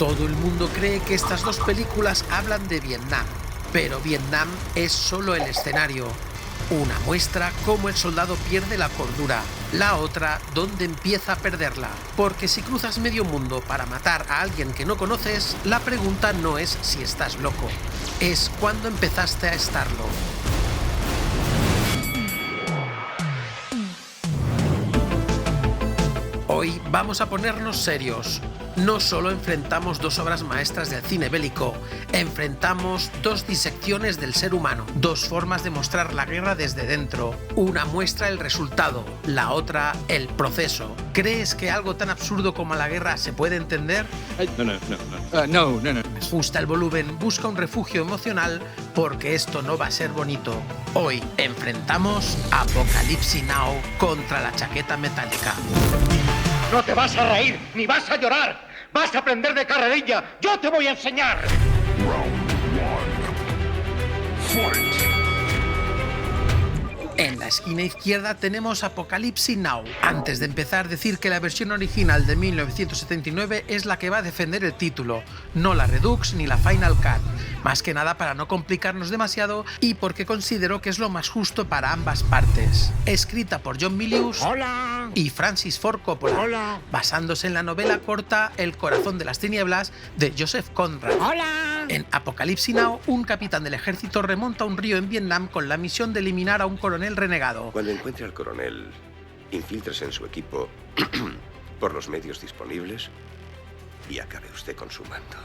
Todo el mundo cree que estas dos películas hablan de Vietnam, pero Vietnam es solo el escenario. Una muestra cómo el soldado pierde la cordura, la otra donde empieza a perderla. Porque si cruzas medio mundo para matar a alguien que no conoces, la pregunta no es si estás loco, es cuándo empezaste a estarlo. Hoy vamos a ponernos serios. No solo enfrentamos dos obras maestras del cine bélico, enfrentamos dos disecciones del ser humano, dos formas de mostrar la guerra desde dentro. Una muestra el resultado, la otra el proceso. ¿Crees que algo tan absurdo como la guerra se puede entender? No. Ajusta el volumen, busca un refugio emocional, porque esto no va a ser bonito. Hoy enfrentamos Apocalypse Now contra la chaqueta metálica. No te vas a reír, ni vas a llorar. Vas a aprender de carrerilla. Yo te voy a enseñar. En la esquina izquierda tenemos Apocalypse Now. Antes de empezar, decir que la versión original de 1979 es la que va a defender el título, no la Redux ni la Final Cut. Más que nada para no complicarnos demasiado y porque considero que es lo más justo para ambas partes. Escrita por John Milius y Francis Ford Coppola, basándose en la novela corta El corazón de las tinieblas de Joseph Conrad. En Apocalypse Now, un capitán del ejército remonta un río en Vietnam con la misión de eliminar a un coronel renegado. Cuando encuentre al coronel, infíltrese en su equipo por los medios disponibles y acabe usted con su mando.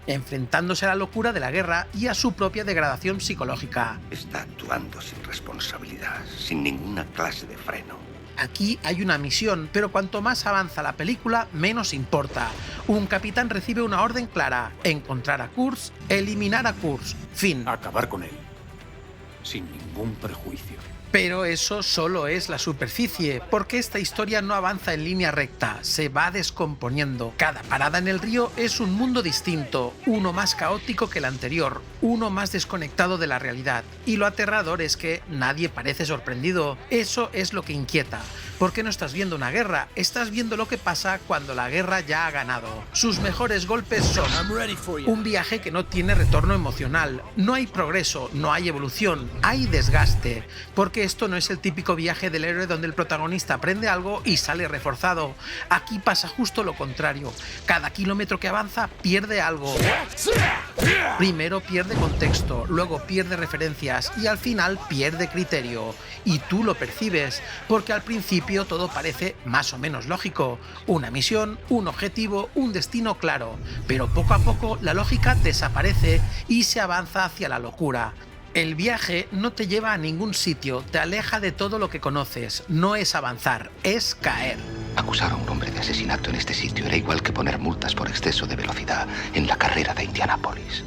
Enfrentándose a la locura de la guerra y a su propia degradación psicológica. Está actuando sin responsabilidad, sin ninguna clase de freno. Aquí hay una misión, pero cuanto más avanza la película, menos importa. Un capitán recibe una orden clara: encontrar a Kurtz, eliminar a Kurtz. Fin. Acabar con él. Sin ningún prejuicio. Pero eso solo es la superficie, porque esta historia no avanza en línea recta, se va descomponiendo. Cada parada en el río es un mundo distinto, uno más caótico que el anterior, uno más desconectado de la realidad. Y lo aterrador es que nadie parece sorprendido. Eso es lo que inquieta, porque no estás viendo una guerra, estás viendo lo que pasa cuando la guerra ya ha ganado. Sus mejores golpes son un viaje que no tiene retorno emocional, no hay progreso, no hay evolución, hay desgaste, porque esto no es el típico viaje del héroe donde el protagonista aprende algo y sale reforzado. Aquí pasa justo lo contrario. Cada kilómetro que avanza pierde algo. Primero pierde contexto, luego pierde referencias y al final pierde criterio. Y tú lo percibes, porque al principio todo parece más o menos lógico. Una misión, un objetivo, un destino claro. Pero poco a poco la lógica desaparece y se avanza hacia la locura. El viaje no te lleva a ningún sitio, te aleja de todo lo que conoces. No es avanzar, es caer. Acusar a un hombre de asesinato en este sitio era igual que poner multas por exceso de velocidad en la carrera de Indianápolis.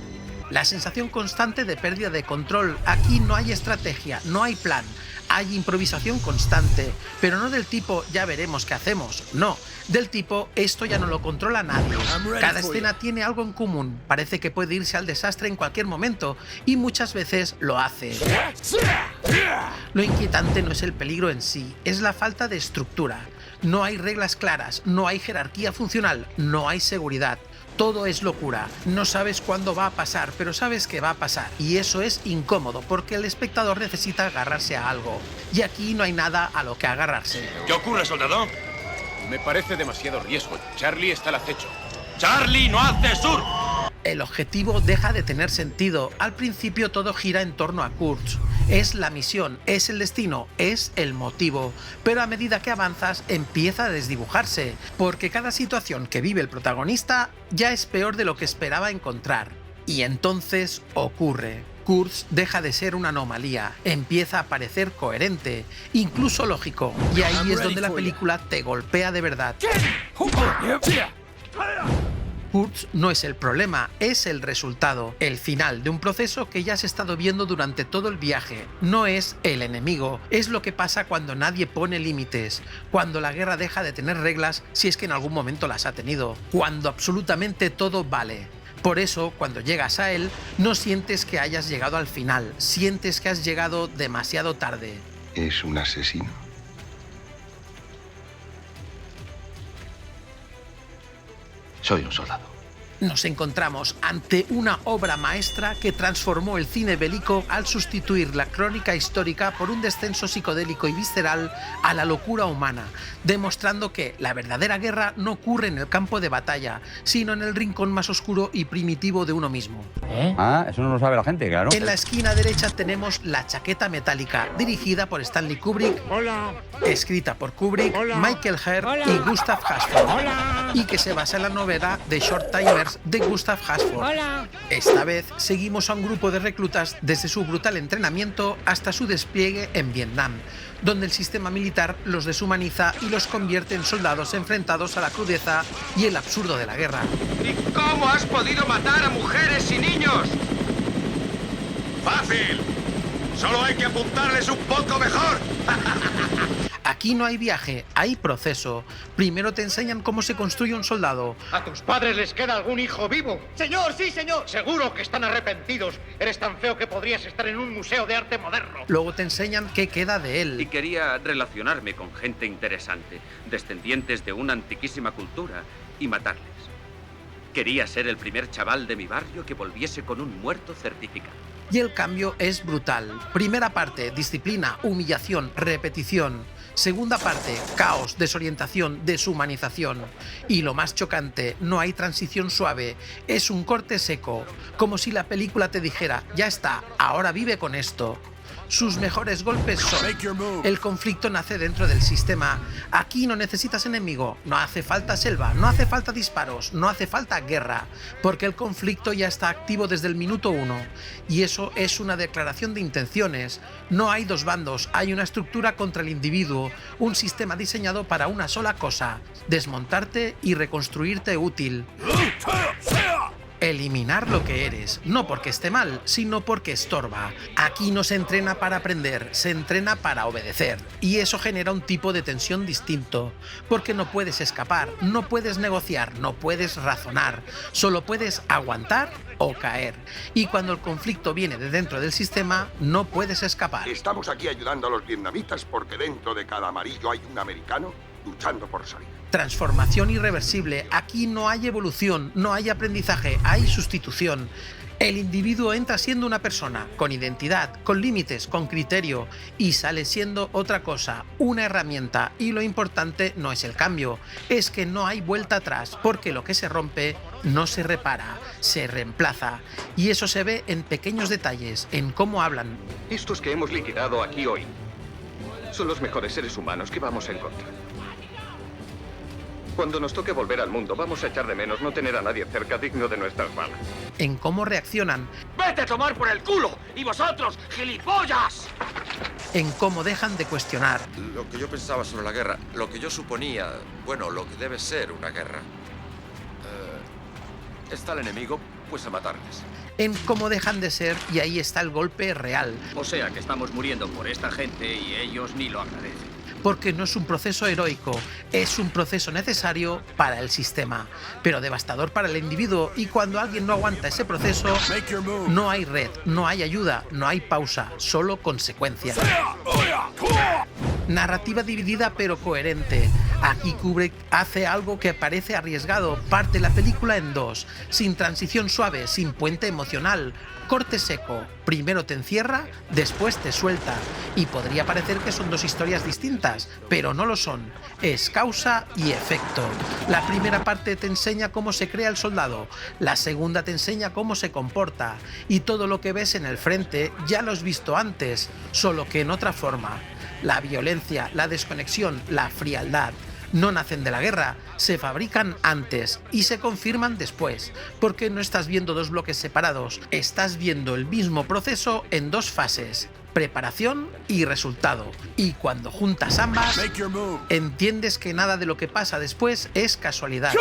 La sensación constante de pérdida de control. Aquí no hay estrategia, no hay plan. Hay improvisación constante, pero no del tipo ya veremos qué hacemos, no, del tipo esto ya no lo controla nadie. Cada escena tiene algo en común, parece que puede irse al desastre en cualquier momento y muchas veces lo hace. Lo inquietante no es el peligro en sí, es la falta de estructura. No hay reglas claras, no hay jerarquía funcional, no hay seguridad. Todo es locura, no sabes cuándo va a pasar, pero sabes que va a pasar. Y eso es incómodo, porque el espectador necesita agarrarse a algo. Y aquí no hay nada a lo que agarrarse. ¿Qué ocurre, soldado? Me parece demasiado riesgo. Charlie está al acecho. ¡Charlie, no hace sur! El objetivo deja de tener sentido. Al principio todo gira en torno a Kurtz. Es la misión, es el destino, es el motivo. Pero a medida que avanzas empieza a desdibujarse, porque cada situación que vive el protagonista ya es peor de lo que esperaba encontrar. Y entonces ocurre. Kurtz deja de ser una anomalía, empieza a parecer coherente, incluso lógico. Y ahí es donde la película te golpea de verdad. Kurtz no es el problema, es el resultado, el final de un proceso que ya has estado viendo durante todo el viaje. No es el enemigo, es lo que pasa cuando nadie pone límites, cuando la guerra deja de tener reglas si es que en algún momento las ha tenido, cuando absolutamente todo vale. Por eso, cuando llegas a él, no sientes que hayas llegado al final, sientes que has llegado demasiado tarde. ¿Es un asesino? Soy un soldado. Nos encontramos ante una obra maestra que transformó el cine bélico al sustituir la crónica histórica por un descenso psicodélico y visceral a la locura humana, demostrando que la verdadera guerra no ocurre en el campo de batalla, sino en el rincón más oscuro y primitivo de uno mismo. Eso no lo sabe la gente, claro. En la esquina derecha tenemos La chaqueta metálica, dirigida por Stanley Kubrick, escrita por Kubrick, Michael Herr y Gustav Hasford, y que se basa en la novela The Short Timers de Gustav Hasford. Esta vez seguimos a un grupo de reclutas desde su brutal entrenamiento hasta su despliegue en Vietnam, donde el sistema militar los deshumaniza y los convierte en soldados enfrentados a la crudeza y el absurdo de la guerra. ¿Y cómo has podido matar a mujeres y niños? ¡Fácil! Solo hay que apuntarles un poco mejor. Aquí no hay viaje, hay proceso. Primero te enseñan cómo se construye un soldado. ¿A tus padres les queda algún hijo vivo? Señor, sí, señor. Seguro que están arrepentidos. Eres tan feo que podrías estar en un museo de arte moderno. Luego te enseñan qué queda de Y él. quería relacionarme con gente interesante, descendientes de una antiquísima cultura, y matarles. Quería ser el primer chaval de mi barrio que volviese con un muerto certificado. Y el cambio es brutal. Primera parte, disciplina, humillación, repetición. Segunda parte, caos, desorientación, deshumanización. Y lo más chocante, no hay transición suave, es un corte seco, como si la película te dijera, ya está, ahora vive con esto. Sus mejores golpes son: el conflicto nace dentro del sistema. Aquí no necesitas enemigo, no hace falta selva, no hace falta disparos, no hace falta guerra, porque el conflicto ya está activo desde el minuto 1. Y eso es una declaración de intenciones. No hay dos bandos, hay una estructura contra el individuo, un sistema diseñado para una sola cosa: desmontarte y reconstruirte útil. Eliminar lo que eres, no porque esté mal, sino porque estorba. Aquí no se entrena para aprender, se entrena para obedecer. Y eso genera un tipo de tensión distinto, porque no puedes escapar, no puedes negociar, no puedes razonar, solo puedes aguantar o caer. Y cuando el conflicto viene de dentro del sistema, no puedes escapar. Estamos aquí ayudando a los vietnamitas porque dentro de cada amarillo hay un americano luchando por salir. Transformación irreversible. Aquí no hay evolución, no hay aprendizaje, hay sustitución. El individuo entra siendo una persona, con identidad, con límites, con criterio, y sale siendo otra cosa, una herramienta. Y lo importante no es el cambio, es que no hay vuelta atrás, porque lo que se rompe no se repara, se reemplaza. Y eso se ve en pequeños detalles, en cómo hablan. Estos que hemos liquidado aquí hoy son los mejores seres humanos que vamos a encontrar. Cuando nos toque volver al mundo, vamos a echar de menos no tener a nadie cerca digno de nuestras balas. En cómo reaccionan. ¡Vete a tomar por el culo! ¡Y vosotros, gilipollas! En cómo dejan de cuestionar. Lo que yo pensaba sobre la guerra, lo que yo suponía, bueno, lo que debe ser una guerra. Está el enemigo, pues a matarles. En cómo dejan de ser, y ahí está el golpe real. O sea que estamos muriendo por esta gente y ellos ni lo agradecen. Porque no es un proceso heroico, es un proceso necesario para el sistema, pero devastador para el individuo, y cuando alguien no aguanta ese proceso, no hay red, no hay ayuda, no hay pausa, solo consecuencia. Narrativa dividida pero coherente. Aquí Kubrick hace algo que parece arriesgado, parte la película en dos, sin transición suave, sin puente emocional. Corte seco, primero te encierra, después te suelta. Y podría parecer que son dos historias distintas, pero no lo son. Es causa y efecto. La primera parte te enseña cómo se crea el soldado, la segunda te enseña cómo se comporta. Y todo lo que ves en el frente ya lo has visto antes, solo que en otra forma. La violencia, la desconexión, la frialdad no nacen de la guerra, se fabrican antes y se confirman después, porque no estás viendo dos bloques separados, estás viendo el mismo proceso en dos fases, preparación y resultado. Y cuando juntas ambas, entiendes que nada de lo que pasa después es casualidad.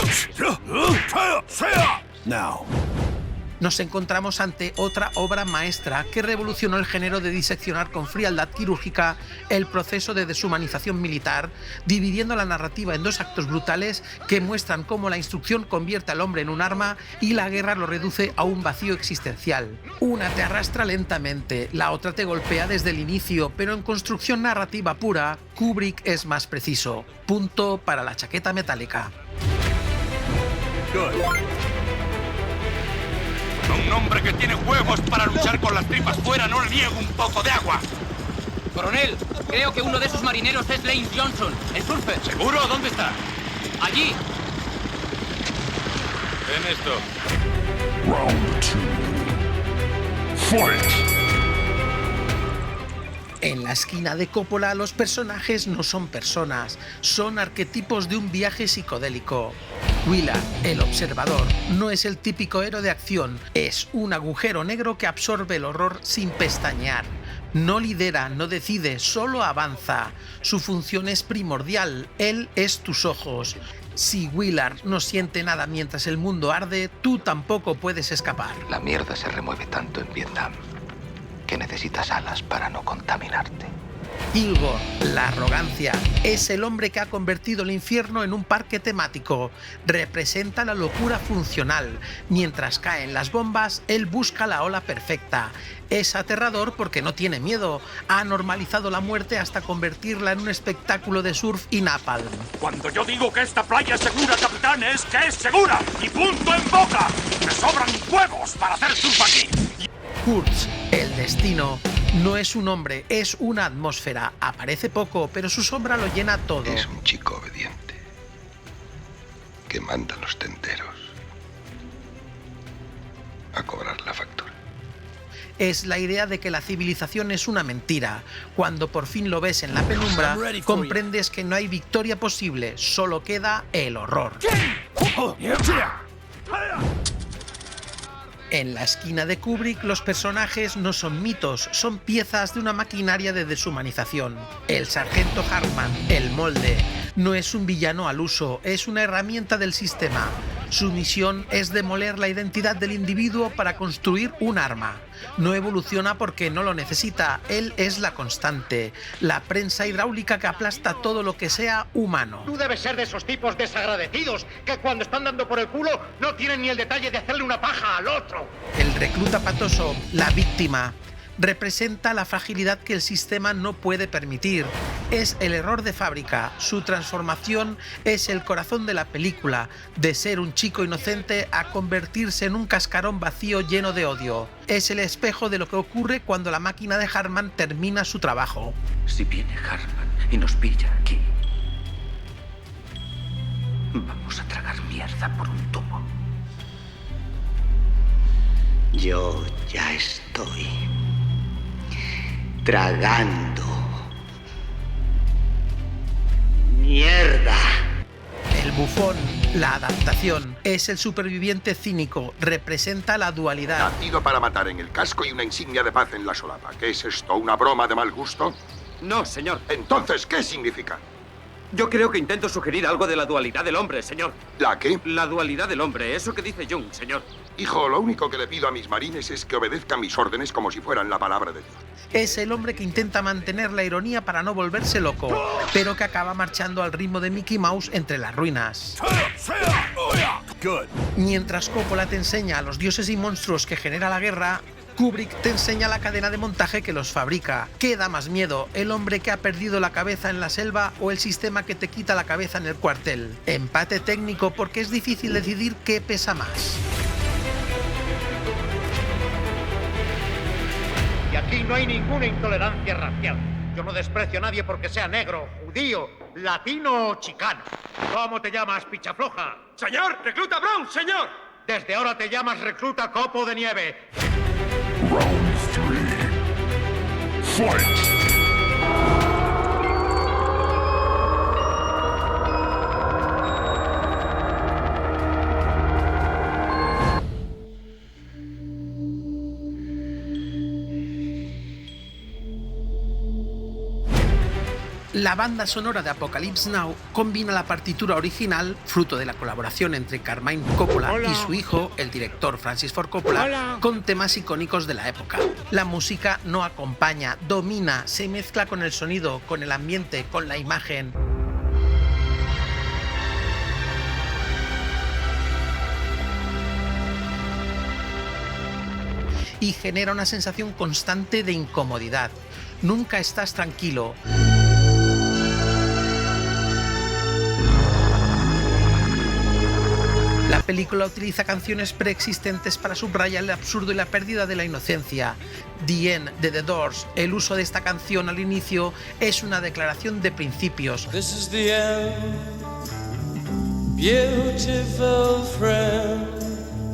Nos encontramos ante otra obra maestra que revolucionó el género de diseccionar con frialdad quirúrgica el proceso de deshumanización militar, dividiendo la narrativa en dos actos brutales que muestran cómo la instrucción convierte al hombre en un arma y la guerra lo reduce a un vacío existencial. Una te arrastra lentamente, la otra te golpea desde el inicio, pero en construcción narrativa pura, Kubrick es más preciso. Punto para La chaqueta metálica. hombre que tiene huevos para luchar con las tripas fuera no le niego un poco de agua. Coronel, creo que uno de esos marineros es Lane Johnson, el surfer. ¿Seguro? ¿Dónde está? Allí. Ven esto. Round 2. Fight. En la esquina de Coppola los personajes no son personas, son arquetipos de un viaje psicodélico. Willard, el observador, no es el típico héroe de acción, es un agujero negro que absorbe el horror sin pestañear. No lidera, no decide, solo avanza. Su función es primordial, él es tus ojos. Si Willard no siente nada mientras el mundo arde, tú tampoco puedes escapar. La mierda se remueve tanto en Vietnam que necesitas alas para no contaminarte. Kilgore, la arrogancia, es el hombre que ha convertido el infierno en un parque temático. Representa la locura funcional. Mientras caen las bombas, él busca la ola perfecta. Es aterrador porque no tiene miedo. Ha normalizado la muerte hasta convertirla en un espectáculo de surf y napalm. Cuando yo digo que esta playa es segura, capitán, es que es segura. Y punto en boca. Me sobran huevos para hacer surf aquí. Kurtz, el destino, no es un hombre, es una atmósfera. Aparece poco, pero su sombra lo llena todo. Es un chico obediente que manda a los tenderos a cobrar la factura. Es la idea de que la civilización es una mentira. Cuando por fin lo ves en la penumbra, comprendes que no hay victoria posible, solo queda el horror. En la esquina de Kubrick, los personajes no son mitos, son piezas de una maquinaria de deshumanización. El sargento Hartman, el molde, no es un villano al uso, es una herramienta del sistema. Su misión es demoler la identidad del individuo para construir un arma. No evoluciona porque no lo necesita, él es la constante, la prensa hidráulica que aplasta todo lo que sea humano. Tú debes ser de esos tipos desagradecidos que cuando están dando por el culo no tienen ni el detalle de hacerle una paja al otro. El recluta patoso, la víctima, representa la fragilidad que el sistema no puede permitir. Es el error de fábrica. Su transformación es el corazón de la película, de ser un chico inocente a convertirse en un cascarón vacío lleno de odio. Es el espejo de lo que ocurre cuando la máquina de Hartman termina su trabajo. Si viene Hartman y nos pilla aquí, vamos a tragar mierda por un tubo. Yo ya estoy tragando mierda. El bufón, la adaptación, es el superviviente cínico, representa la dualidad. Nacido para matar en el casco y una insignia de paz en la solapa. ¿Qué es esto? ¿Una broma de mal gusto? No, señor. Entonces, ¿qué significa? Yo creo que intento sugerir algo de la dualidad del hombre, señor. ¿La qué? La dualidad del hombre, eso que dice Jung, señor. Hijo, lo único que le pido a mis marines es que obedezcan mis órdenes como si fueran la palabra de Dios. Es el hombre que intenta mantener la ironía para no volverse loco, pero que acaba marchando al ritmo de Mickey Mouse entre las ruinas. Mientras Coppola te enseña a los dioses y monstruos que genera la guerra, Kubrick te enseña la cadena de montaje que los fabrica. ¿Qué da más miedo? ¿El hombre que ha perdido la cabeza en la selva o el sistema que te quita la cabeza en el cuartel? Empate técnico porque es difícil decidir qué pesa más. Y aquí no hay ninguna intolerancia racial. Yo no desprecio a nadie porque sea negro, judío, latino o chicano. ¿Cómo te llamas, pichafloja? ¡Señor! ¡Recluta Brown, señor! Desde ahora te llamas recluta Copo de Nieve. Round 3. Fight! La banda sonora de Apocalypse Now combina la partitura original, fruto de la colaboración entre Carmine Coppola y su hijo, el director Francis Ford Coppola, con temas icónicos de la época. La música no acompaña, domina, se mezcla con el sonido, con el ambiente, con la imagen. Y genera una sensación constante de incomodidad. Nunca estás tranquilo. La película utiliza canciones preexistentes para subrayar el absurdo y la pérdida de la inocencia. The End de The Doors, el uso de esta canción al inicio es una declaración de principios. This is the end, beautiful friend.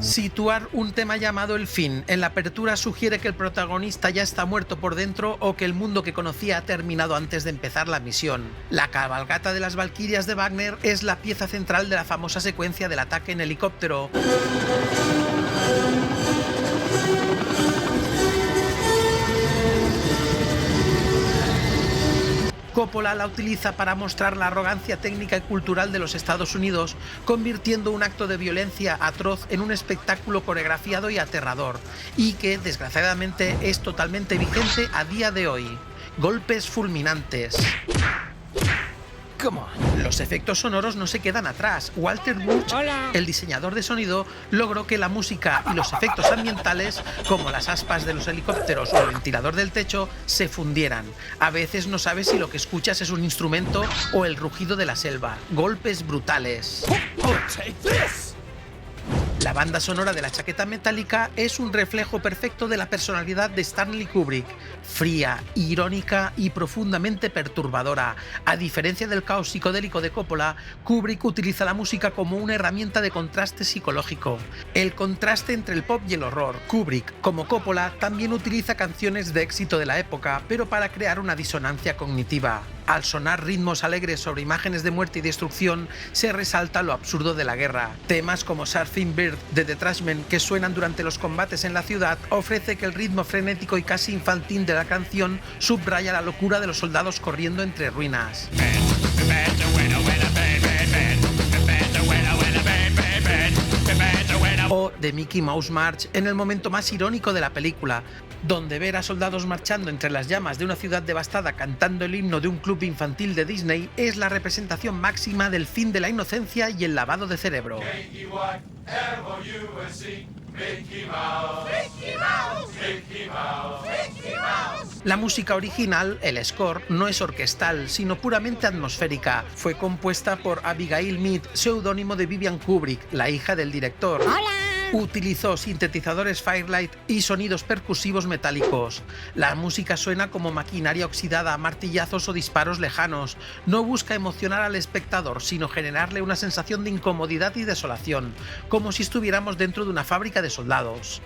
Situar un tema llamado El Fin en la apertura sugiere que el protagonista ya está muerto por dentro o que el mundo que conocía ha terminado antes de empezar la misión. La cabalgata de las Valquirias de Wagner es la pieza central de la famosa secuencia del ataque en helicóptero. Coppola la utiliza para mostrar la arrogancia técnica y cultural de los Estados Unidos, convirtiendo un acto de violencia atroz en un espectáculo coreografiado y aterrador, y que, desgraciadamente, es totalmente vigente a día de hoy. Golpes fulminantes. Los efectos sonoros no se quedan atrás. Walter Murch, el diseñador de sonido, logró que la música y los efectos ambientales, como las aspas de los helicópteros o el ventilador del techo, se fundieran. A veces no sabes si lo que escuchas es un instrumento o el rugido de la selva. Golpes brutales. La banda sonora de La chaqueta metálica es un reflejo perfecto de la personalidad de Stanley Kubrick, fría, irónica y profundamente perturbadora. A diferencia del caos psicodélico de Coppola, Kubrick utiliza la música como una herramienta de contraste psicológico. El contraste entre el pop y el horror. Kubrick, como Coppola, también utiliza canciones de éxito de la época, pero para crear una disonancia cognitiva. Al sonar ritmos alegres sobre imágenes de muerte y destrucción, se resalta lo absurdo de la guerra. Temas como Surfing Bird de The Trashmen, que suenan durante los combates en la ciudad, ofrece que el ritmo frenético y casi infantil de la canción subraya la locura de los soldados corriendo entre ruinas. O The Mickey Mouse March en el momento más irónico de la película, donde ver a soldados marchando entre las llamas de una ciudad devastada cantando el himno de un club infantil de Disney es la representación máxima del fin de la inocencia y el lavado de cerebro. La música original, el score, no es orquestal, sino puramente atmosférica. Fue compuesta por Abigail Mead, seudónimo de Vivian Kubrick, la hija del director. ¡Hola! Utilizó sintetizadores Firelight y sonidos percusivos metálicos. La música suena como maquinaria oxidada, martillazos o disparos lejanos. No busca emocionar al espectador, sino generarle una sensación de incomodidad y desolación, como si estuviéramos dentro de una fábrica de soldados.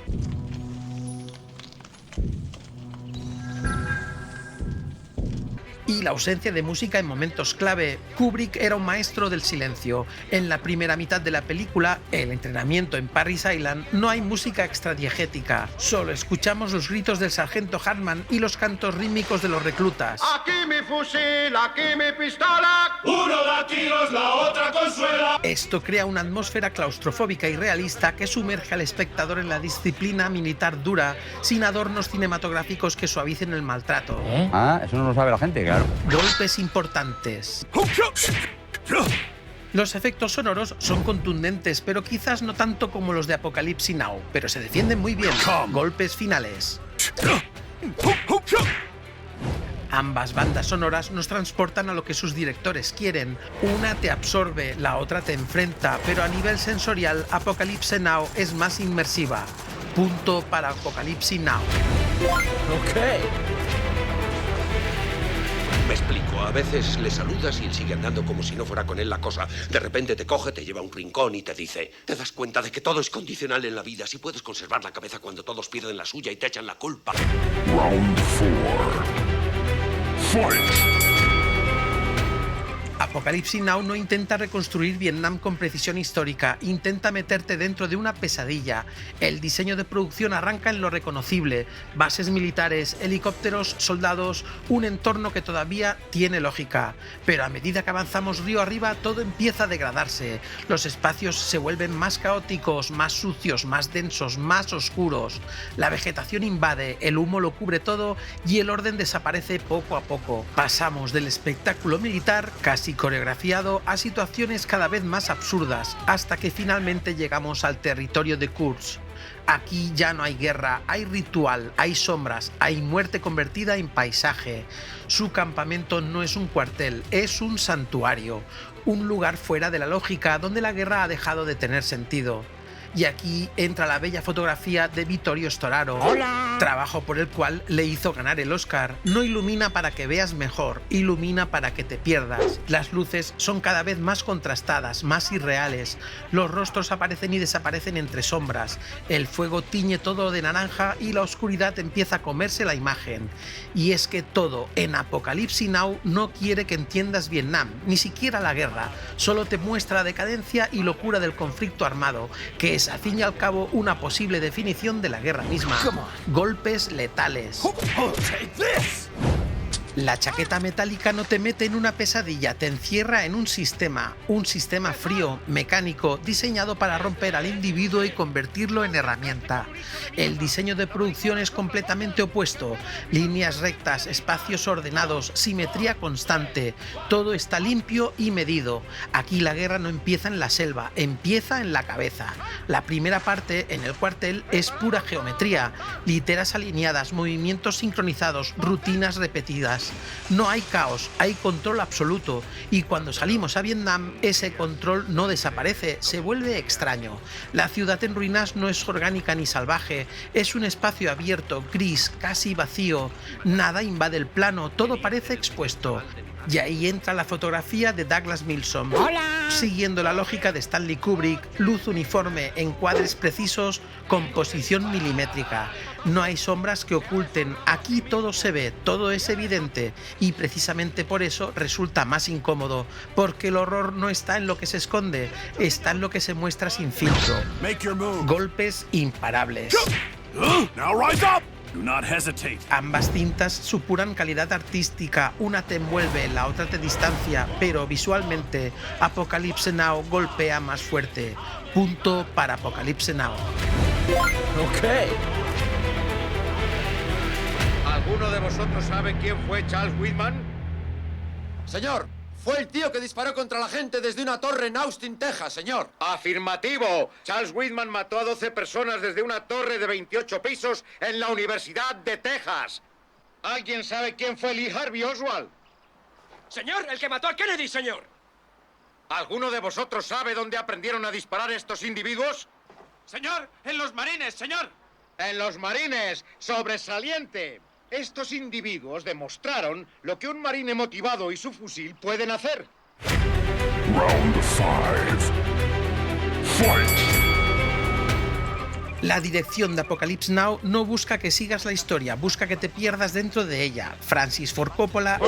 Y la ausencia de música en momentos clave. Kubrick era un maestro del silencio. En la primera mitad de la película, el entrenamiento en Parris Island, no hay música extradiegética. Solo escuchamos los gritos del sargento Hartman y los cantos rítmicos de los reclutas. Aquí mi fusil, aquí mi pistola. Uno da tiros, la otra consuela. Esto crea una atmósfera claustrofóbica y realista que sumerge al espectador en la disciplina militar dura, sin adornos cinematográficos que suavicen el maltrato. Ah, eso no lo sabe la gente, claro. Golpes importantes. Los efectos sonoros son contundentes, pero quizás no tanto como los de Apocalypse Now, pero se defienden muy bien. Golpes finales. Ambas bandas sonoras nos transportan a lo que sus directores quieren. Una te absorbe, la otra te enfrenta, pero a nivel sensorial, Apocalypse Now es más inmersiva. Punto para Apocalypse Now. Me explico, a veces le saludas y él sigue andando como si no fuera con él la cosa. De repente te coge, te lleva a un rincón y te dice: ¿te das cuenta de que todo es condicional en la vida? Si puedes conservar la cabeza cuando todos pierden la suya y te echan la culpa. Round 4. Fight! Apocalypse Now no intenta reconstruir Vietnam con precisión histórica, intenta meterte dentro de una pesadilla. El diseño de producción arranca en lo reconocible: bases militares, helicópteros, soldados, un entorno que todavía tiene lógica. Pero a medida que avanzamos río arriba, todo empieza a degradarse. Los espacios se vuelven más caóticos, más sucios, más densos, más oscuros. La vegetación invade, el humo lo cubre todo y el orden desaparece poco a poco. Pasamos del espectáculo militar, casi coreografiado, a situaciones cada vez más absurdas, hasta que finalmente llegamos al territorio de Kursk. Aquí ya no hay guerra, hay ritual, hay sombras, hay muerte convertida en paisaje. Su campamento no es un cuartel, es un santuario. un lugar fuera de la lógica donde la guerra ha dejado de tener sentido. Y aquí entra la bella fotografía de Vittorio Storaro, trabajo por el cual le hizo ganar el Oscar. No ilumina para que veas mejor, ilumina para que te pierdas. Las luces son cada vez más contrastadas, más irreales. Los rostros aparecen y desaparecen entre sombras. El fuego tiñe todo de naranja y la oscuridad empieza a comerse la imagen. Y es que todo en Apocalypse Now no quiere que entiendas Vietnam, ni siquiera la guerra. Solo te muestra la decadencia y locura del conflicto armado, que es al fin y al cabo una posible definición de la guerra misma. Golpes letales. La chaqueta metálica no te mete en una pesadilla, te encierra en un sistema frío, mecánico, diseñado para romper al individuo y convertirlo en herramienta. El diseño de producción es completamente opuesto, líneas rectas, espacios ordenados, simetría constante, todo está limpio y medido. Aquí la guerra no empieza en la selva, empieza en la cabeza. La primera parte, en el cuartel, es pura geometría, literas alineadas, movimientos sincronizados, rutinas repetidas. No hay caos, hay control absoluto, y cuando salimos a Vietnam ese control no desaparece, se vuelve extraño. La ciudad en ruinas no es orgánica ni salvaje, es un espacio abierto, gris, casi vacío, nada invade el plano, todo parece expuesto. Y ahí entra la fotografía de Douglas Milsom. ¡Hola! Siguiendo la lógica de Stanley Kubrick, luz uniforme, encuadres precisos, composición milimétrica. No hay sombras que oculten, aquí todo se ve, todo es evidente, y precisamente por eso resulta más incómodo, porque el horror no está en lo que se esconde, está en lo que se muestra sin filtro. Golpes imparables. Now rise up. Do not hesitate. Ambas cintas supuran calidad artística, una te envuelve, la otra te distancia, pero visualmente Apocalypse Now golpea más fuerte. Punto para Apocalypse Now. Ok. ¿Alguno de vosotros sabe quién fue Charles Whitman? Señor, fue el tío que disparó contra la gente desde una torre en Austin, Texas, señor. Afirmativo. Charles Whitman mató a 12 personas desde una torre de 28 pisos en la Universidad de Texas. ¿Alguien sabe quién fue Lee Harvey Oswald? Señor, el que mató a Kennedy, señor. ¿Alguno de vosotros sabe dónde aprendieron a disparar estos individuos? Señor, en los Marines, señor. En los Marines. Sobresaliente. Estos individuos demostraron lo que un marine motivado y su fusil pueden hacer. Round 5. Fight. La dirección de Apocalypse Now no busca que sigas la historia, busca que te pierdas dentro de ella. Francis Ford Coppola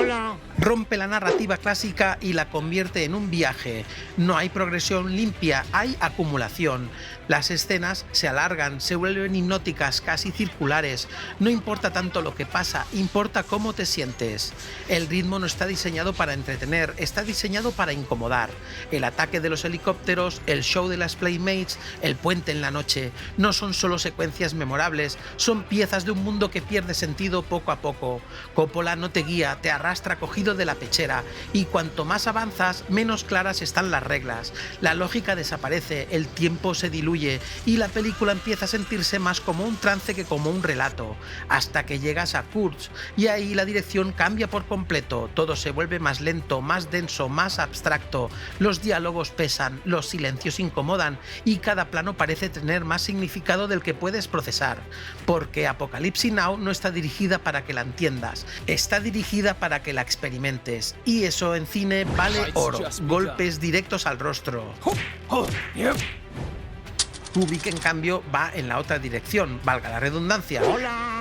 rompe la narrativa clásica y la convierte en un viaje. No hay progresión limpia, hay acumulación. Las escenas se alargan, se vuelven hipnóticas, casi circulares. No importa tanto lo que pasa, importa cómo te sientes. El ritmo no está diseñado para entretener, está diseñado para incomodar. El ataque de los helicópteros, el show de las Playmates, el puente en la noche, no son solo secuencias memorables, son piezas de un mundo que pierde sentido poco a poco. Coppola no te guía, te arrastra cogido de la pechera, y cuanto más avanzas, menos claras están las reglas. La lógica desaparece, el tiempo se diluye, y la película empieza a sentirse más como un trance que como un relato, hasta que llegas a Kurtz, y ahí la dirección cambia por completo, todo se vuelve más lento, más denso, más abstracto, los diálogos pesan, los silencios incomodan, y cada plano parece tener más significado del que puedes procesar, porque Apocalypse Now no está dirigida para que la entiendas, está dirigida para que la experimentes, y eso en cine vale oro, golpes directos al rostro. Kubrick, en cambio, va en la otra dirección, valga la redundancia.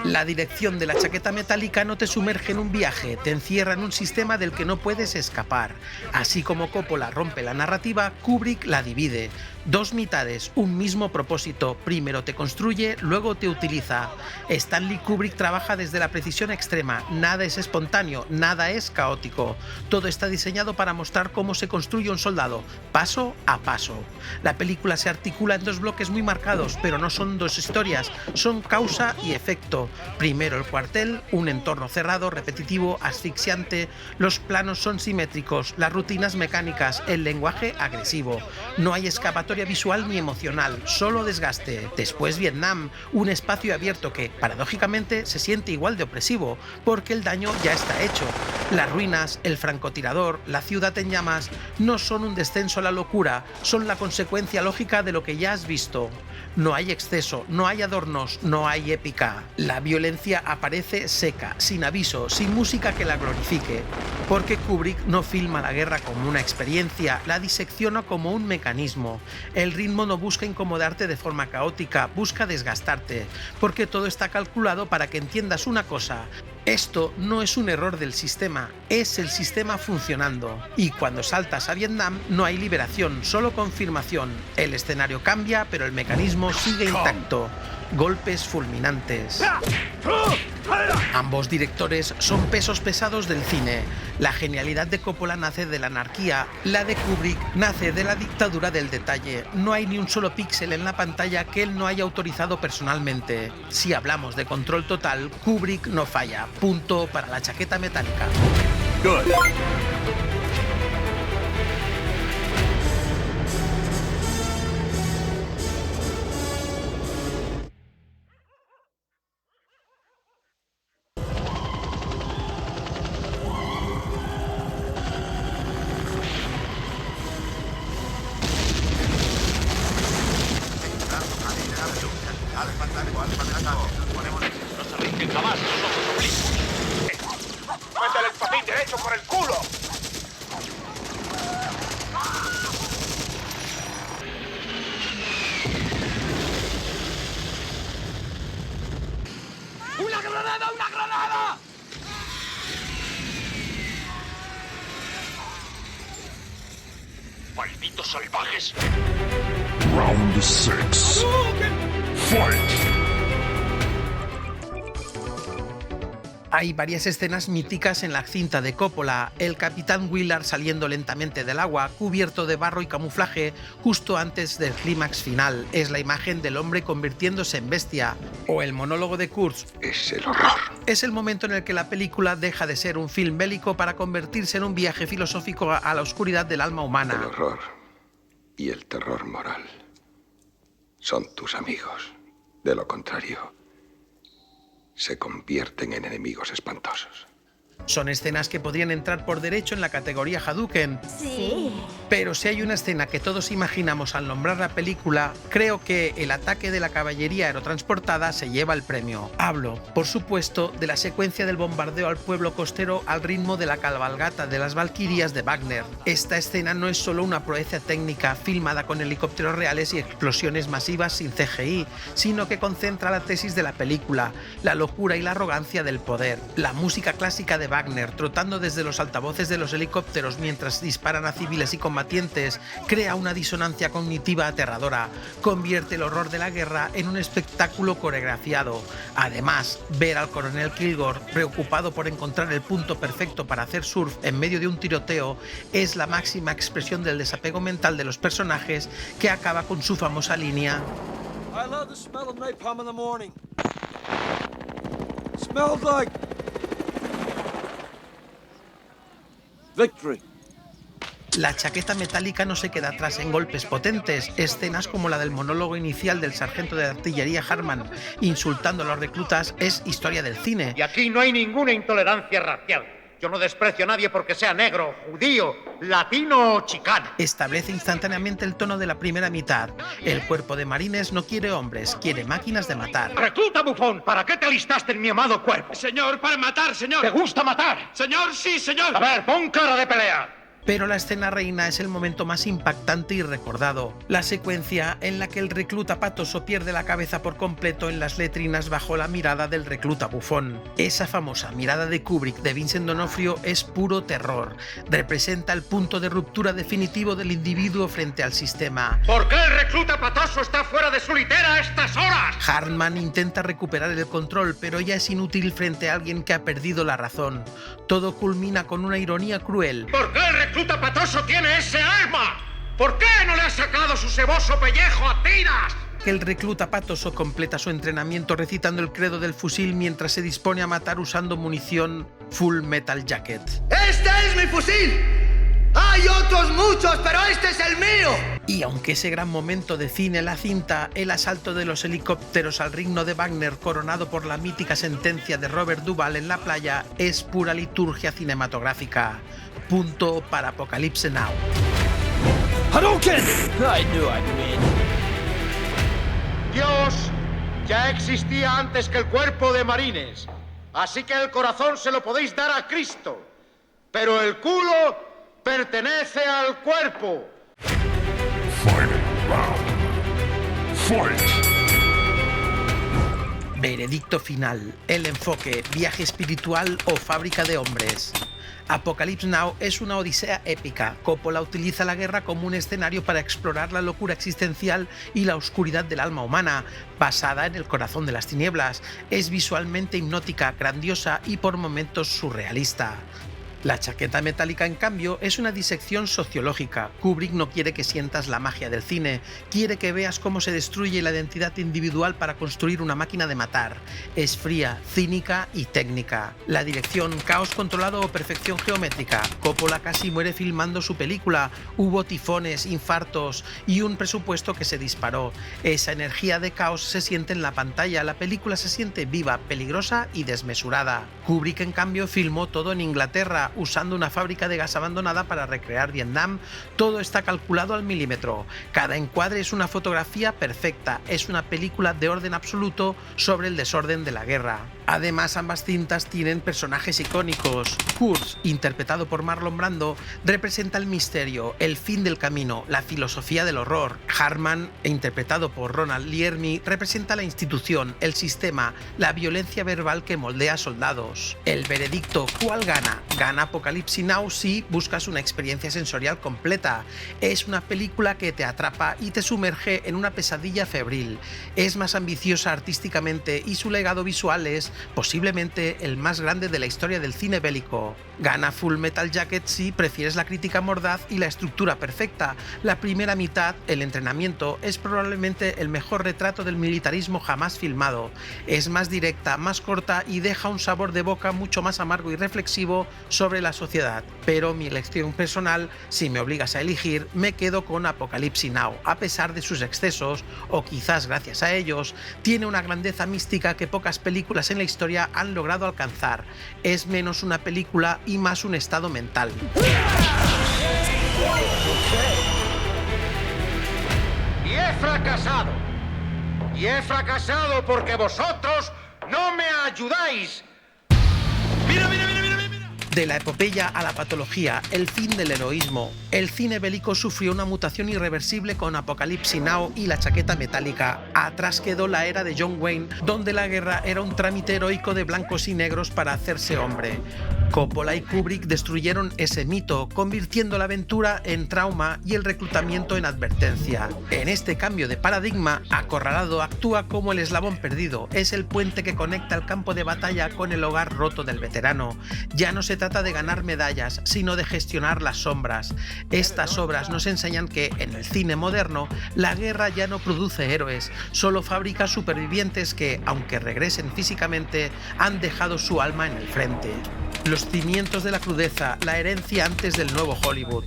La dirección de la chaqueta metálica no te sumerge en un viaje, te encierra en un sistema del que no puedes escapar. Así como Coppola rompe la narrativa, Kubrick la divide. Dos mitades, un mismo propósito, primero te construye, luego te utiliza. Stanley Kubrick trabaja desde la precisión extrema, nada es espontáneo, nada es caótico. Todo está diseñado para mostrar cómo se construye un soldado, paso a paso. La película se articula en dos bloques muy marcados, pero no son dos historias, son causa y efecto. todo. Primero el cuartel, un entorno cerrado, repetitivo, asfixiante, los planos son simétricos, las rutinas mecánicas, el lenguaje agresivo. No hay escapatoria visual ni emocional, solo desgaste. Después Vietnam, un espacio abierto que, paradójicamente, se siente igual de opresivo, porque el daño ya está hecho. Las ruinas, el francotirador, la ciudad en llamas, no son un descenso a la locura, son la consecuencia lógica de lo que ya has visto. No hay exceso, no hay adornos, no hay épica. La violencia aparece seca, sin aviso, sin música que la glorifique. Porque Kubrick no filma la guerra como una experiencia, la disecciona como un mecanismo. El ritmo no busca incomodarte de forma caótica, busca desgastarte. Porque todo está calculado para que entiendas una cosa. Esto no es un error del sistema, es el sistema funcionando. Y cuando saltas a Vietnam no hay liberación, solo confirmación. El escenario cambia, pero el mecanismo sigue intacto. Golpes fulminantes. Ambos directores son pesos pesados del cine. La genialidad de Coppola nace de la anarquía, la de Kubrick nace de la dictadura del detalle. No hay ni un solo píxel en la pantalla que él no haya autorizado personalmente. Si hablamos de control total, Kubrick no falla. Punto para la chaqueta metálica. Good. ¡Métele el patín derecho por el culo! ¡Una granada! ¡Una granada! ¡Malditos salvajes! Round 6. Fight! Hay varias escenas míticas en la cinta de Coppola. El capitán Willard saliendo lentamente del agua, cubierto de barro y camuflaje, justo antes del clímax final. Es la imagen del hombre convirtiéndose en bestia. O el monólogo de Kurtz. Es el horror. Es el momento en el que la película deja de ser un film bélico para convertirse en un viaje filosófico a la oscuridad del alma humana. El horror y el terror moral son tus amigos. De lo contrario, se convierten en enemigos espantosos. Son escenas que podrían entrar por derecho en la categoría Hadouken. Sí. Pero si hay una escena que todos imaginamos al nombrar la película, creo que el ataque de la caballería aerotransportada se lleva el premio. Hablo, por supuesto, de la secuencia del bombardeo al pueblo costero al ritmo de la cabalgata de las Valquirias de Wagner. Esta escena no es solo una proeza técnica filmada con helicópteros reales y explosiones masivas sin CGI, sino que concentra la tesis de la película, la locura y la arrogancia del poder. La música clásica de Wagner, trotando desde los altavoces de los helicópteros mientras disparan a civiles y combatientes, crea una disonancia cognitiva aterradora, convierte el horror de la guerra en un espectáculo coreografiado. Además, ver al coronel Kilgore preocupado por encontrar el punto perfecto para hacer surf en medio de un tiroteo es la máxima expresión del desapego mental de los personajes, que acaba con su famosa línea: I love the smell of napalm in the morning. Smells like victory. La chaqueta metálica no se queda atrás en golpes potentes. Escenas como la del monólogo inicial del sargento de artillería Harman insultando a los reclutas es historia del cine. Y aquí no hay ninguna intolerancia racial. Yo no desprecio a nadie porque sea negro, judío, latino o chicano. Establece instantáneamente el tono de la primera mitad. El cuerpo de marines no quiere hombres, quiere máquinas de matar. ¡Recluta, bufón! ¿Para qué te alistaste en mi amado cuerpo? Señor, para matar, señor. ¿Te gusta matar? Señor, sí, señor. A ver, pon cara de pelea. Pero la escena reina es el momento más impactante y recordado. La secuencia en la que el recluta patoso pierde la cabeza por completo en las letrinas bajo la mirada del recluta bufón. Esa famosa mirada de Kubrick de Vincent D'Onofrio es puro terror. Representa el punto de ruptura definitivo del individuo frente al sistema. ¿Por qué el recluta patoso está fuera de su litera a estas horas? Hartman intenta recuperar el control, pero ya es inútil frente a alguien que ha perdido la razón. Todo culmina con una ironía cruel. ¿Por qué el recluta patoso tiene ese arma? ¿Por qué no le has sacado su ceboso pellejo a tiras? El recluta patoso completa su entrenamiento recitando el credo del fusil mientras se dispone a matar usando munición Full Metal Jacket. ¡Este es mi fusil! ¡Hay otros muchos, pero este es el mío! Y aunque ese gran momento define la cinta, el asalto de los helicópteros al ritmo de Wagner coronado por la mítica sentencia de Robert Duvall en la playa es pura liturgia cinematográfica. Punto para Apocalypse Now. Hadouken! I knew I'd win. Dios ya existía antes que el cuerpo de marines, así que el corazón se lo podéis dar a Cristo, pero el culo pertenece al cuerpo. Final round. Fight. Veredicto final, el enfoque, viaje espiritual o fábrica de hombres. Apocalypse Now es una odisea épica. Coppola utiliza la guerra como un escenario para explorar la locura existencial y la oscuridad del alma humana, basada en el corazón de las tinieblas. Es visualmente hipnótica, grandiosa y por momentos surrealista. La chaqueta metálica, en cambio, es una disección sociológica. Kubrick no quiere que sientas la magia del cine, quiere que veas cómo se destruye la identidad individual para construir una máquina de matar. Es fría, cínica y técnica. La dirección, caos controlado o perfección geométrica. Coppola casi muere filmando su película. Hubo tifones, infartos y un presupuesto que se disparó. Esa energía de caos se siente en la pantalla. La película se siente viva, peligrosa y desmesurada. Kubrick, en cambio, filmó todo en Inglaterra, usando una fábrica de gas abandonada para recrear Vietnam. Todo está calculado al milímetro. Cada encuadre es una fotografía perfecta. Es una película de orden absoluto sobre el desorden de la guerra. Además, ambas cintas tienen personajes icónicos. Kurtz, interpretado por Marlon Brando, representa el misterio, el fin del camino, la filosofía del horror. Hartman, interpretado por Ronald Liermy, representa la institución, el sistema, la violencia verbal que moldea soldados. El veredicto, ¿cuál gana? Gana Apocalypse Now si buscas una experiencia sensorial completa. Es una película que te atrapa y te sumerge en una pesadilla febril. Es más ambiciosa artísticamente y su legado visual es posiblemente el más grande de la historia del cine bélico. Gana Full Metal Jacket si prefieres la crítica mordaz y la estructura perfecta. La primera mitad, el entrenamiento, es probablemente el mejor retrato del militarismo jamás filmado. Es más directa, más corta y deja un sabor de boca mucho más amargo y reflexivo sobre la sociedad. Pero mi elección personal, si me obligas a elegir, me quedo con Apocalypse Now. A pesar de sus excesos, o quizás gracias a ellos, tiene una grandeza mística que pocas películas en la historia han logrado alcanzar. Es menos una película y más un estado mental. Y he fracasado. Y he fracasado porque vosotros no me ayudáis. ¡Mira, mira, mira, mira! De la epopeya a la patología, el fin del heroísmo, el cine bélico sufrió una mutación irreversible con Apocalypse Now y la chaqueta metálica. Atrás quedó la era de John Wayne, donde la guerra era un trámite heroico de blancos y negros para hacerse hombre. Coppola y Kubrick destruyeron ese mito, convirtiendo la aventura en trauma y el reclutamiento en advertencia. En este cambio de paradigma, Acorralado actúa como el eslabón perdido, es el puente que conecta el campo de batalla con el hogar roto del veterano. Ya no se trata de ganar medallas, sino de gestionar las sombras. Estas obras nos enseñan que, en el cine moderno, la guerra ya no produce héroes, solo fabrica supervivientes que, aunque regresen físicamente, han dejado su alma en el frente. Los cimientos de la crudeza, la herencia antes del nuevo Hollywood.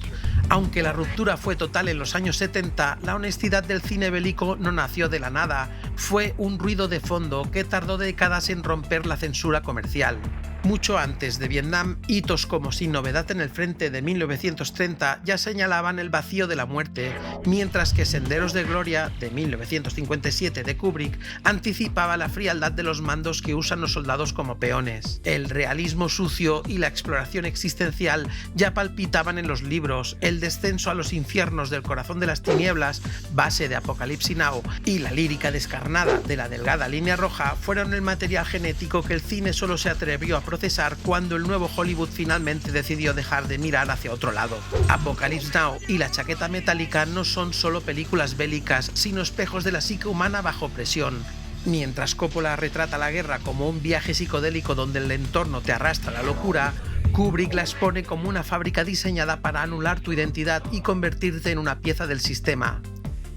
Aunque la ruptura fue total en los años 70, la honestidad del cine bélico no nació de la nada, fue un ruido de fondo que tardó décadas en romper la censura comercial. Mucho antes de Vietnam, hitos como Sin novedad en el frente de 1930 ya señalaban el vacío de la muerte, mientras que Senderos de gloria de 1957 de Kubrick anticipaba la frialdad de los mandos que usan los soldados como peones. El realismo sucio y la exploración existencial ya palpitaban en los libros. El descenso a los infiernos del corazón de las tinieblas, base de Apocalypse Now, y la lírica descarnada de La delgada línea roja fueron el material genético que el cine solo se atrevió a procesar cuando el nuevo Hollywood finalmente decidió dejar de mirar hacia otro lado. Apocalypse Now y la chaqueta metálica no son solo películas bélicas, sino espejos de la psique humana bajo presión. Mientras Coppola retrata la guerra como un viaje psicodélico donde el entorno te arrastra a la locura, Kubrick la expone como una fábrica diseñada para anular tu identidad y convertirte en una pieza del sistema.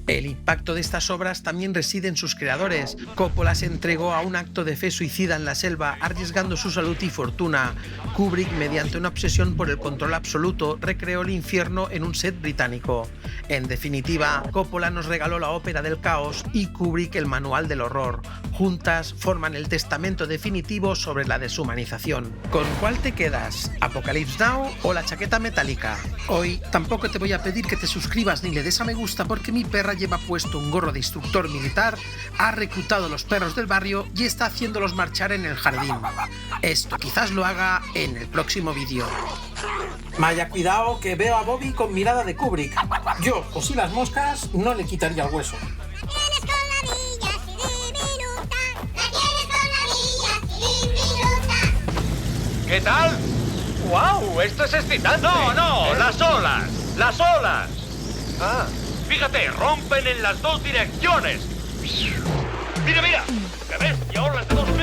El impacto de estas obras también reside en sus creadores. Coppola se entregó a un acto de fe suicida en la selva, arriesgando su salud y fortuna. Kubrick, mediante una obsesión por el control absoluto, recreó el infierno en un set británico. En definitiva, Coppola nos regaló la ópera del caos y Kubrick el manual del horror. Juntas forman el testamento definitivo sobre la deshumanización. ¿Con cuál te quedas? ¿Apocalypse Now o la chaqueta metálica? Hoy tampoco te voy a pedir que te suscribas ni le des a me gusta porque mi perra lleva puesto un gorro de instructor militar, ha reclutado a los perros del barrio y está haciéndolos marchar en el jardín. Esto quizás lo haga en el próximo vídeo. Vaya cuidado que veo a Bobby con mirada de Kubrick. Yo, o si las moscas, no le quitaría el hueso. ¿Qué tal? ¡Wow! ¡Esto es excitante! ¡No! ¡Las olas! ¡Las olas! Ah, fíjate, rompen en las dos direcciones. ¡Mira! ¡Qué bestia! ¡Olas de 2 metros!